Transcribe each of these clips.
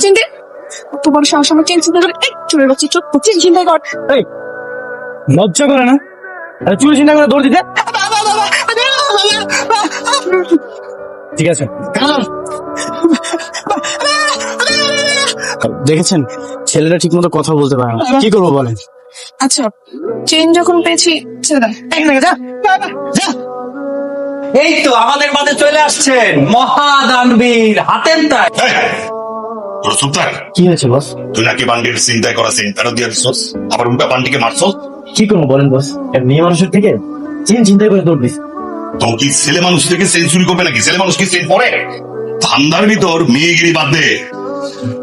চিন্তা তোমার সাহস আমার চেন চিন্তা করে চুলের বাচ্চা চোখ চেন চিন্তা কর। লজ্জা করে না চুল চিন্তা করে দৌড় দিতে? ঠিক আছে, দেখেছেন ছেলেটা ঠিক মতো কথা বলতে পারে না, কি করবো বলেন? আচ্ছা চেন যখন পেয়েছি ছেড়ে দাও। এই তো আমাদের মাঝে চলে আসছেন মহাদানবীর হাতের তাই। তোর চুপ থাক। কি হয়েছে বস? তুই নাকি বান্ডির চিন্তায় করা চেন ফেরত দিয়ে দিছস, আবার উল্টা বান্ডিকে মারছস। কি করবো বলেন বস? মেয়ে মানুষের থেকে চেন চিন্তাই করে দৌড় দিস। তো কি ছেলে মানুষ থেকে চেন চুরি করবে নাকি? ছেলে মানুষ কি চেন পরে? ধান্দার ভিতর মেয়েগিরি বাদ দে।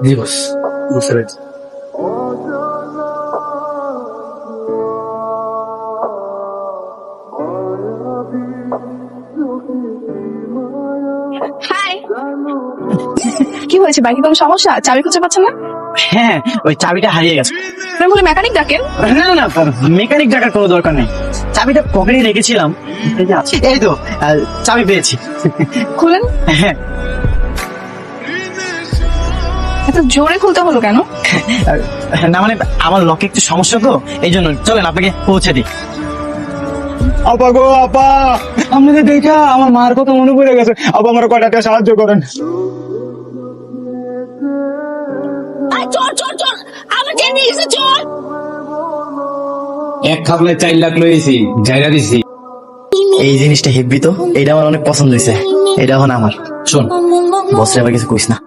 জি বস, বুঝতে পেরেছি। হাই, কি হয়েছে? বাইকে কোনো সমস্যা? চাবি খুঁজে পাচ্ছেন না? হ্যাঁ, ওই চাবিটা হারিয়ে গেছে। আপনি বলে মেকানিক ডাকেন। না না, মেকানিক ডাকার কোনো দরকার নেই, চাবিটা পকেটে রেখেছিলাম। এই তো চাবি পেয়েছি। খুলেন। হ্যাঁ, এত জোরে খুলতে হলো কেন? না মানে আমার লকে একটু সমস্যা তো, এই জন্য। চলেন আপনাকে পৌঁছে দিই। আপা গো আপা, আপনাদের দেখা আমার মার কথা মনে পড়ে গেছে। আপা আমার কয়টা সাহায্য করেন। চোর চোর চোর, আমার চেন নিয়ে গেছে চোর। এক খাবলে 4 লাখ লইছি, জায়গা দিছি। এই জিনিসটা হেভি তো, এটা আমার অনেক পছন্দ হয়েছে। এটা এখন আমার। শোন, বসরে আবার কিছু কইস না।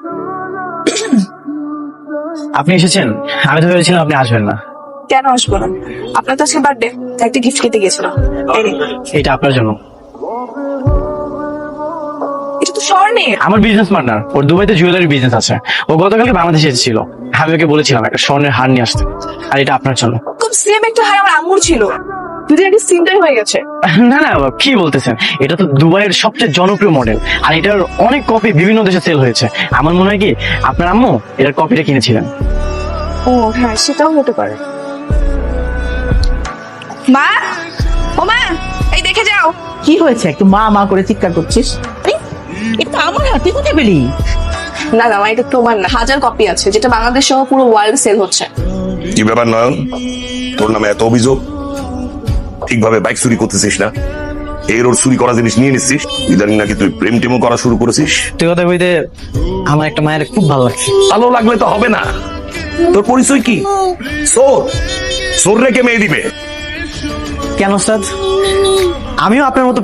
আপনি এসেছেন, আমি তো ভেবেছিলাম আপনি আসবেন না। কেন আসবো না? আপনার তো আজকে বার্থডে, একটা গিফট খেতে গেছিলাম। এটা আপনার জন্য। এটা তো স্বর্ণের। আমার বিজনেস পার্টনার, ওর দুবাইতে জুয়েলারি বিজনেস আছে। ও গতকালকে বাংলাদেশে এসেছিল, আমি ওকে বলেছিলাম একটা স্বর্ণের হার নিয়ে আসতে, আর এটা আপনার জন্য। খুব সেম একটা হার আমার আম্মুর ছিল, দুদিন আগে সিমটাই হয়ে গেছে। না না, কি বলতেছেন? এটা তো দুবাইয়ের সবচেয়ে জনপ্রিয় মডেল, আর এটার অনেক কপি বিভিন্ন দেশে সেল হয়েছে। আমার মনে হয় কি আপনার আম্মু এটার কপিটা কিনেছিলেন। ও হ্যাঁ, সেটাও হতে পারে। মা, ও মা, এই দেখে যাও। কি হয়েছে? একটু মা মা করে চিৎকার করছিস? এটা তো আমার হাতে, কোথায় পেলি? না না মা, এটা তোমার না, 1000 কপি আছে, যেটা বাংলাদেশ সহ পুরো ওয়ার্ল্ড সেল হচ্ছে। কি ব্যাপার নয়ন, তোর নামে এত অভিযোগ? ঠিকভাবে বাইক চুরি করতেছিস না, এর ওর চুরি করা জিনিস নিয়ে নিচ্ছিস। ইদানিং নাকি তুই প্রেম টেমও করা শুরু করেছিস। তুই কথা কইতে আমার একটা মায়ের খুব ভালো লাগছে। ভালো লাগলে তো হবে না, তোর পরিচয় কি? চোর। চোর রেখে মেয়ে দিবে কেন স্যার? আমিও আপনার মতো